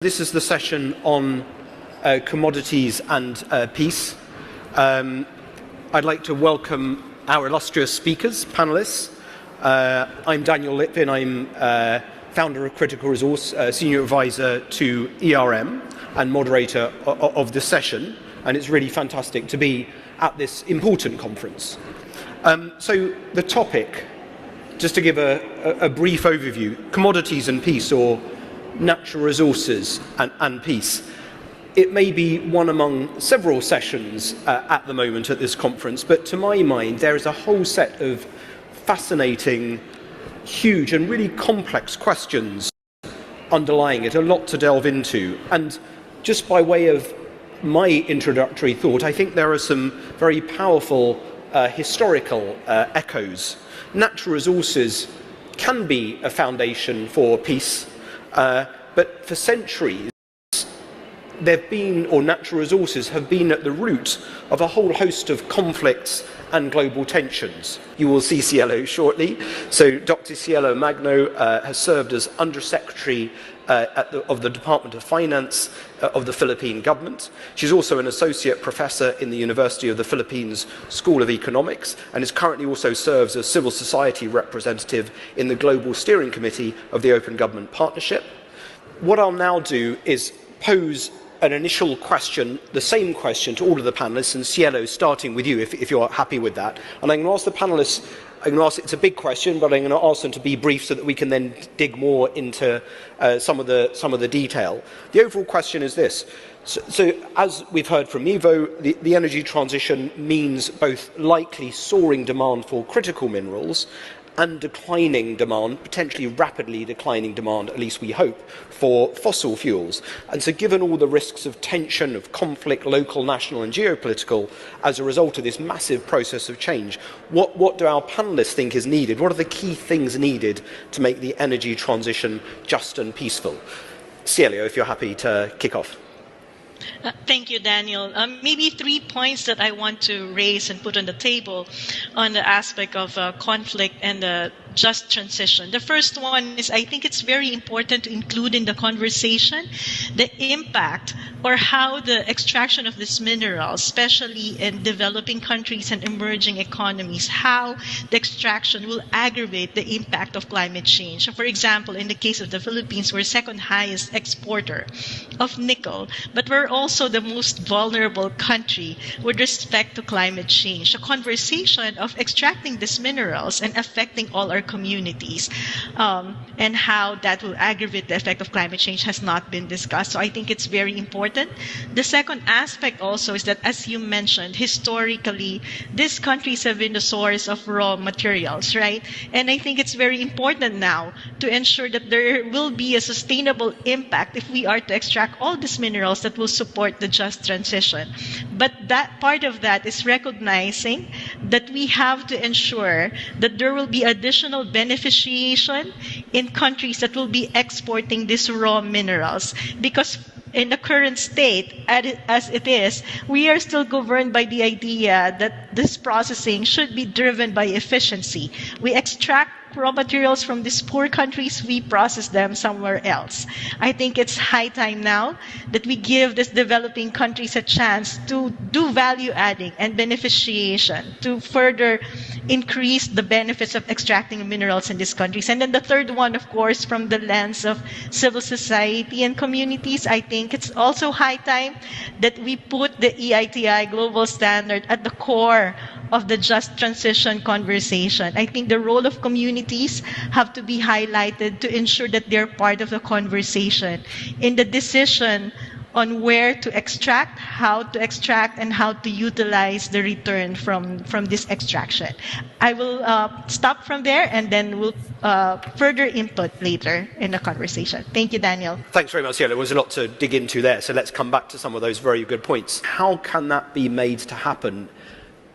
This is the session on commodities and peace. I'd like to welcome our illustrious speakers, panelists. I'm Daniel Litvin. I'm founder of Critical Resource, senior advisor to ERM and moderator of this session. And it's really fantastic to be at this important conference. So the topic, just to give a brief overview, commodities and peace, or natural resources and peace. It may be one among several sessions at the moment at this conference, but to my mind there is a whole set of fascinating, huge and really complex questions underlying it, a lot to delve into. And just by way of my introductory thought, I think there are some very powerful historical echoes. Natural resources can be a foundation for peace. But for centuries, natural resources have been at the root of a whole host of conflicts and global tensions. You will see Cielo shortly. So Dr. Cielo Magno has served as Undersecretary of the Department of Finance of the Philippine government. She's also an Associate Professor in the University of the Philippines School of Economics and is currently also serves as Civil Society Representative in the Global Steering Committee of the Open Government Partnership. What I'll now do is pose an initial question, the same question to all of the panelists, and Cielo, starting with you, if you're happy with that. And I'm going to ask the panelists, it's a big question, but I'm going to ask them to be brief so that we can then dig more into some of the detail. The overall question is this. So as we've heard from Ivo, the energy transition means both likely soaring demand for critical minerals and declining demand, potentially rapidly declining demand, at least we hope, for fossil fuels. And so given all the risks of tension, of conflict, local, national and geopolitical, as a result of this massive process of change, what do our panelists think is needed? What are the key things needed to make the energy transition just and peaceful? Cielo, if you're happy to kick off. Thank you, Daniel. Maybe 3 points that I want to raise and put on the table on the aspect of conflict and the just transition. The first one is, I think it's very important to include in the conversation the impact or how the extraction of these minerals, especially in developing countries and emerging economies, how the extraction will aggravate the impact of climate change. So for example, in the case of the Philippines, we're second highest exporter of nickel, but we're also the most vulnerable country with respect to climate change. The conversation of extracting these minerals and affecting all our communities and how that will aggravate the effect of climate change has not been discussed. So I think it's very important. The second aspect also is that, as you mentioned, historically, these countries have been the source of raw materials, right? And I think it's very important now to ensure that there will be a sustainable impact if we are to extract all these minerals that will support the just transition. But that part of that is recognizing that we have to ensure that there will be additional beneficiation in countries that will be exporting these raw minerals, because in the current state, as it is, we are still governed by the idea that this processing should be driven by efficiency. We extract raw materials from these poor countries, we process them somewhere else. I think it's high time now that we give these developing countries a chance to do value adding and beneficiation to further increase the benefits of extracting minerals in these countries. And then the third one, of course, from the lens of civil society and communities, I think it's also high time that we put the EITI global standard at the core of the just transition conversation. I think the role of communities have to be highlighted to ensure that they're part of the conversation in the decision on where to extract, how to extract, and how to utilize the return from this extraction. I will stop from there and then we'll further input later in the conversation. Thank you, Daniel. Thanks very much, Cielo. There was a lot to dig into there, so let's come back to some of those very good points. How can that be made to happen,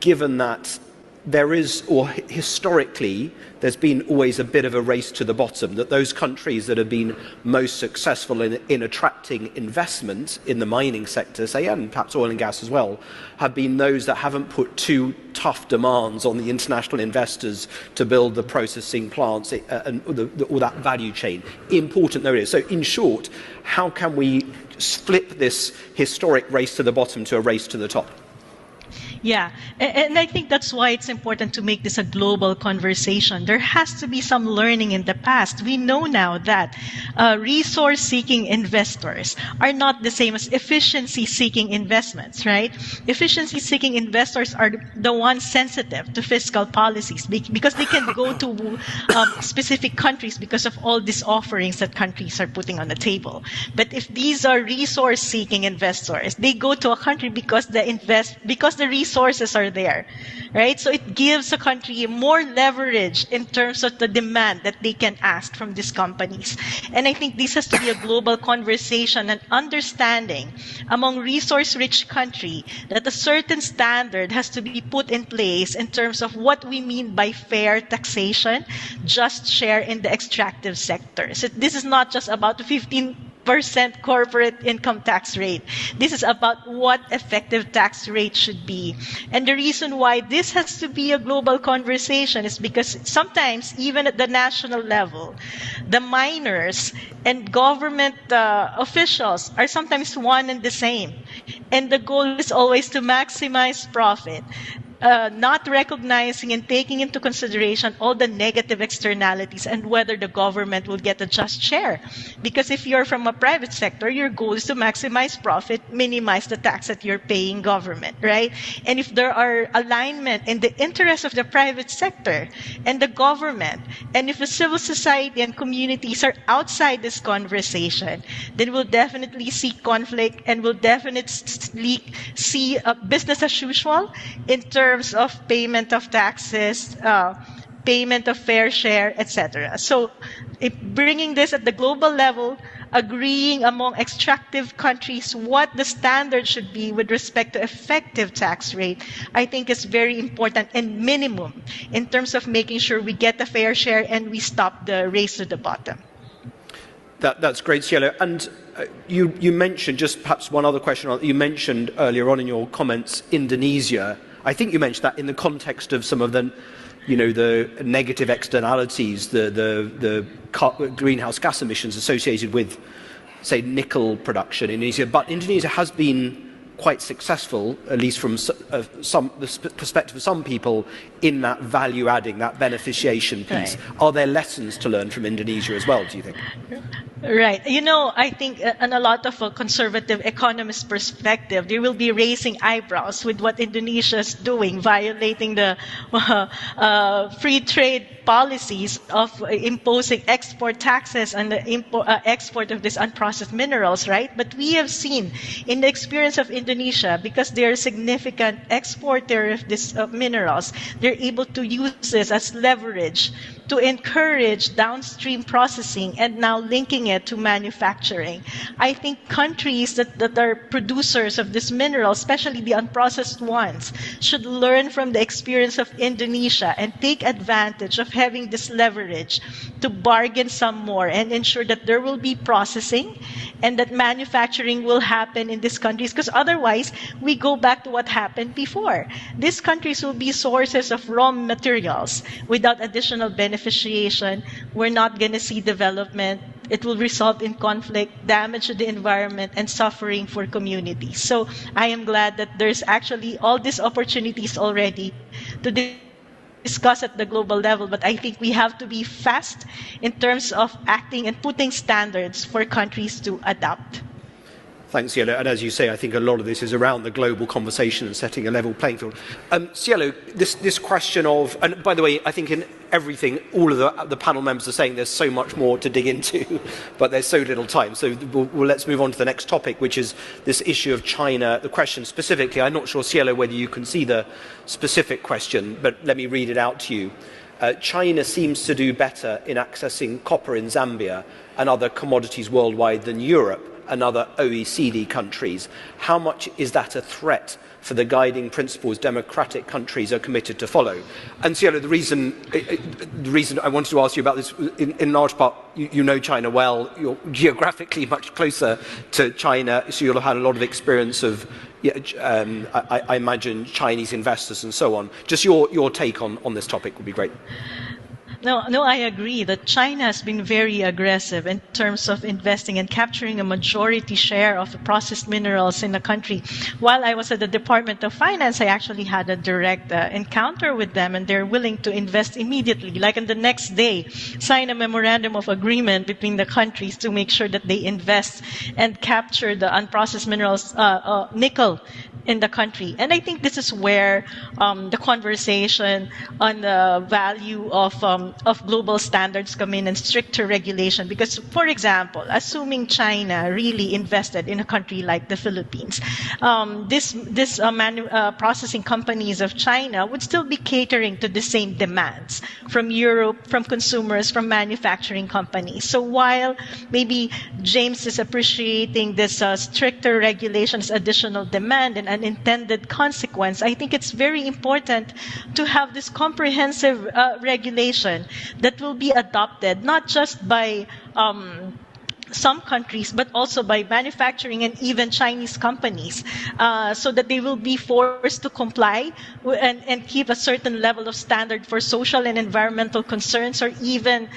given that there is, or historically, there's been always a bit of a race to the bottom, that those countries that have been most successful in attracting investment in the mining sector, say, and perhaps oil and gas as well, have been those that haven't put too tough demands on the international investors to build the processing plants and all that value chain. Important though it is. So in short, how can we flip this historic race to the bottom to a race to the top? Yeah, and I think that's why it's important to make this a global conversation. There has to be some learning in the past. We know now that resource-seeking investors are not the same as efficiency-seeking investments, right? Efficiency-seeking investors are the ones sensitive to fiscal policies because they can go to specific countries because of all these offerings that countries are putting on the table. But if these are resource-seeking investors, they go to a country because the resources are there, right? So it gives a country more leverage in terms of the demand that they can ask from these companies. And I think this has to be a global conversation and understanding among resource-rich countries that a certain standard has to be put in place in terms of what we mean by fair taxation, just share in the extractive sector. So this is not just about the 15% corporate income tax rate. This is about what effective tax rate should be. And the reason why this has to be a global conversation is because sometimes, even at the national level, the miners and government officials are sometimes one and the same. And the goal is always to maximize profit. Not recognizing and taking into consideration all the negative externalities and whether the government will get a just share. Because if you're from a private sector, your goal is to maximize profit, minimize the tax that you're paying government, right? And if there are alignment in the interests of the private sector and the government, and if the civil society and communities are outside this conversation, then we'll definitely see conflict and we'll definitely see business as usual in terms of payment of taxes, payment of fair share, etc. So bringing this at the global level, agreeing among extractive countries what the standard should be with respect to effective tax rate, I think is very important and minimum in terms of making sure we get a fair share and we stop the race to the bottom. That's great, Cielo. And you mentioned, just perhaps one other question, you mentioned earlier on in your comments Indonesia. I think you mentioned that in the context of some of the, the negative externalities, the greenhouse gas emissions associated with, say, nickel production in Indonesia. But Indonesia has been quite successful, at least from the perspective of some people, in that value adding, that beneficiation piece. Right. Are there lessons to learn from Indonesia as well, do you think? Right. I think on a lot of a conservative economist perspective, they will be raising eyebrows with what Indonesia is doing, violating the free trade policies of imposing export taxes and the export of these unprocessed minerals, right? But we have seen in the experience of Indonesia, because they're a significant exporter of these minerals, they're able to use this as leverage to encourage downstream processing and now linking it to manufacturing. I think countries that are producers of this mineral, especially the unprocessed ones, should learn from the experience of Indonesia and take advantage of having this leverage to bargain some more and ensure that there will be processing and that manufacturing will happen in these countries, because otherwise we go back to what happened before. These countries will be sources of raw materials. Without additional beneficiation, we're not going to see development. It will result in conflict, damage to the environment, and suffering for communities. So I am glad that there's actually all these opportunities already to discuss at the global level, but I think we have to be fast in terms of acting and putting standards for countries to adopt. Thanks, Cielo. And as you say, I think a lot of this is around the global conversation and setting a level playing field. Cielo, this question of, and by the way, I think in everything, all of the panel members are saying there's so much more to dig into, but there's so little time. So let's move on to the next topic, which is this issue of China. The question specifically, I'm not sure, Cielo, whether you can see the specific question, but let me read it out to you. China seems to do better in accessing copper in Zambia and other commodities worldwide than Europe. and other OECD countries. How much is that a threat for the guiding principles democratic countries are committed to follow? And Cielo, the reason I wanted to ask you about this, in large part, you know China well, you're geographically much closer to China, so you'll have had a lot of experience of, I imagine, Chinese investors and so on. Just your take on this topic would be great. No, I agree that China has been very aggressive in terms of investing and capturing a majority share of the processed minerals in the country. While I was at the Department of Finance, I actually had a direct encounter with them, and they're willing to invest immediately, like on the next day, sign a memorandum of agreement between the countries to make sure that they invest and capture the unprocessed minerals, nickel, in the country. And I think this is where the conversation on the value of global standards come in and stricter regulation. Because, for example, assuming China really invested in a country like the Philippines, processing companies of China would still be catering to the same demands from Europe, from consumers, from manufacturing companies. So while maybe James is appreciating this stricter regulations, additional demand, and unintended consequence, I think it's very important to have this comprehensive regulation that will be adopted not just by some countries, but also by manufacturing and even Chinese companies, so that they will be forced to comply and keep a certain level of standard for social and environmental concerns, or even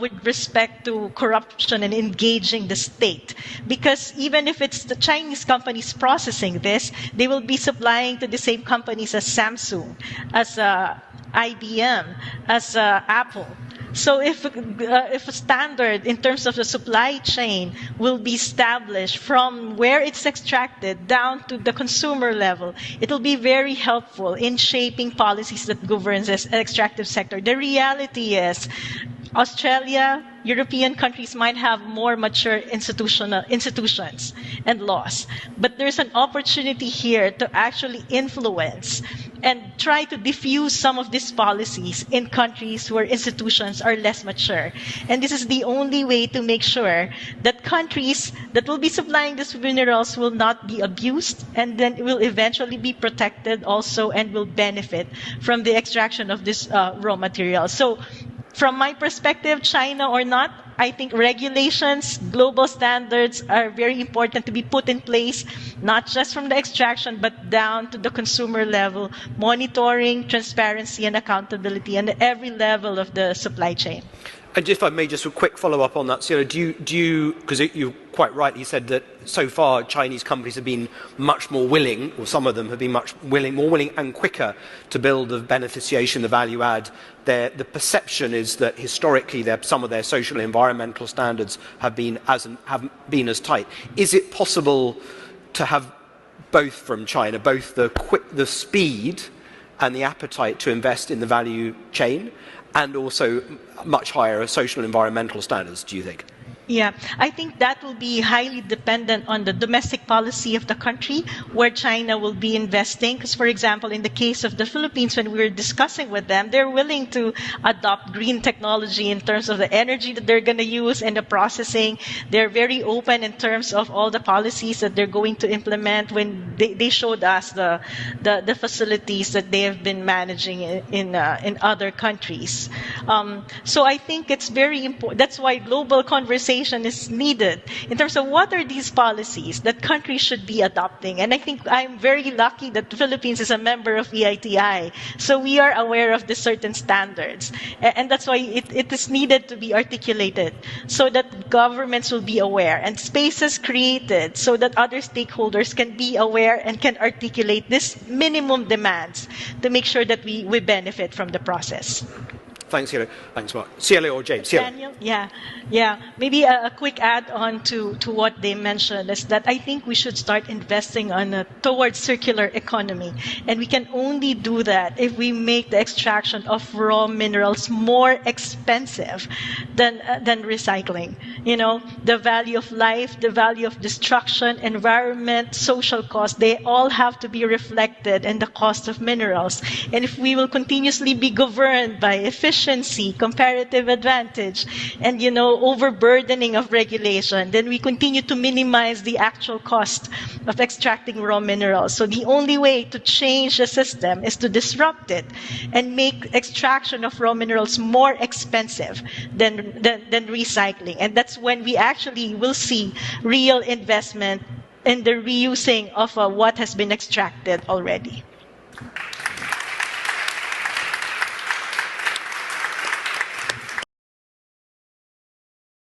with respect to corruption and engaging the state. Because even if it's the Chinese companies processing this, they will be supplying to the same companies as Samsung, as IBM, as Apple. So if a standard in terms of the supply chain will be established from where it's extracted down to the consumer level, it will be very helpful in shaping policies that govern this extractive sector. The reality is, Australia, European countries might have more mature institutions and laws, but there's an opportunity here to actually influence and try to diffuse some of these policies in countries where institutions are less mature. And this is the only way to make sure that countries that will be supplying these minerals will not be abused, and then will eventually be protected also and will benefit from the extraction of this raw material. So from my perspective, China or not, I think regulations, global standards are very important to be put in place, not just from the extraction, but down to the consumer level, monitoring, transparency, and accountability at every level of the supply chain. And if I may, just a quick follow-up on that, Cielo, do you, because you quite rightly said that so far Chinese companies have been much more willing, or some of them have been more willing and quicker to build the beneficiation, the value add. The perception is that historically some of their social and environmental standards haven't been as tight. Is it possible to have both from China, both the speed and the appetite to invest in the value chain, and also much higher social and environmental standards, do you think? Yeah, I think that will be highly dependent on the domestic policy of the country where China will be investing. Because, for example, in the case of the Philippines, when we were discussing with them, they're willing to adopt green technology in terms of the energy that they're going to use and the processing. They're very open in terms of all the policies that they're going to implement. When they showed us the facilities that they have been managing in other countries. So I think it's very important. That's why global conversation is needed in terms of what are these policies that countries should be adopting. And I think I'm very lucky that the Philippines is a member of EITI. So we are aware of the certain standards. And that's why it is needed to be articulated so that governments will be aware and spaces created so that other stakeholders can be aware and can articulate this minimum demands to make sure that we benefit from the process. Thanks, Cielo. Thanks, Mark. Cielo or James? Cielo. Daniel? Yeah. Maybe a quick add-on to what they mentioned is that I think we should start investing towards circular economy. And we can only do that if we make the extraction of raw minerals more expensive than recycling. You know, the value of life, the value of destruction, environment, social cost, they all have to be reflected in the cost of minerals. And if we will continuously be governed by efficiency, efficiency, comparative advantage, and, overburdening of regulation, then we continue to minimize the actual cost of extracting raw minerals. So the only way to change the system is to disrupt it and make extraction of raw minerals more expensive than recycling. And that's when we actually will see real investment in the reusing of what has been extracted already.